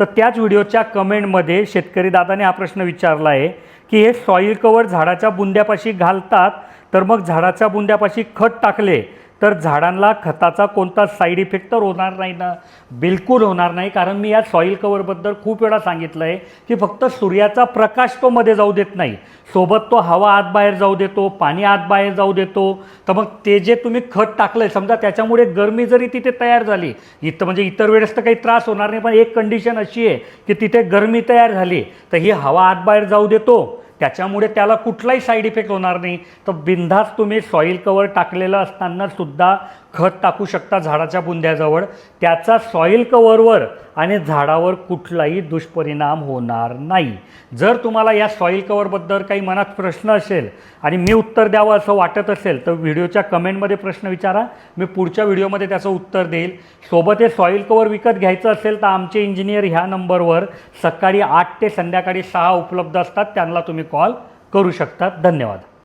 तर त्याच व्हिडिओच्या कमेंटमध्ये शेतकरी दादाने हा प्रश्न विचारला आहे की हे सॉईल कवर झाडाच्या बुंद्यापाशी घालतात, तर मग झाडाच्या बुंद्यापाशी खत टाकले तर झाडांना खताचा कोणता साईड इफेक्ट तर होणार नाही ना? बिलकुल होणार नाही, कारण मी या सॉईल कवरबद्दल खूप वेळा सांगितलं आहे की फक्त सूर्याचा प्रकाश तो मध्ये जाऊ देत नाही, सोबत तो हवा आत बाहेर जाऊ देतो, पाणी आत बाहेर जाऊ देतो. तर मग ते जे तुम्ही खत टाकलं आहे, समजा त्याच्यामुळे गरमी जरी तिथे तयार झाली, म्हणजे इतर वेळेस तर काही त्रास होणार नाही, पण एक कंडिशन अशी आहे की तिथे गरमी तयार झाली तर ही हवा आत बाहेर जाऊ देतो, त्याच्यामुळे त्याला कुठलाही साईड इफेक्ट होणार नाही. तर बिनधास्त तुम्ही सॉईल कवर टाकलेलं असताना सुद्धा खत टाकू शकता झाडाच्या बुंद्याजवळ. त्याचा सॉईल कवरवर आणि झाडावर कुठलाही दुष्परिणाम होणार नाही. जर तुम्हाला या सॉईल कवरबद्दल काही मनात प्रश्न असेल आणि मी उत्तर द्यावं असं वाटत असेल तर व्हिडिओच्या कमेंटमध्ये प्रश्न विचारा, मी पुढच्या व्हिडिओमध्ये त्याचं उत्तर देईल. सोबत हे सॉईल कवर विकत घ्यायचं असेल तर आमचे इंजिनियर ह्या नंबरवर सकाळी 8 ते संध्याकाळी 6 उपलब्ध असतात, त्यांना तुम्ही कॉल करू शकता. धन्यवाद.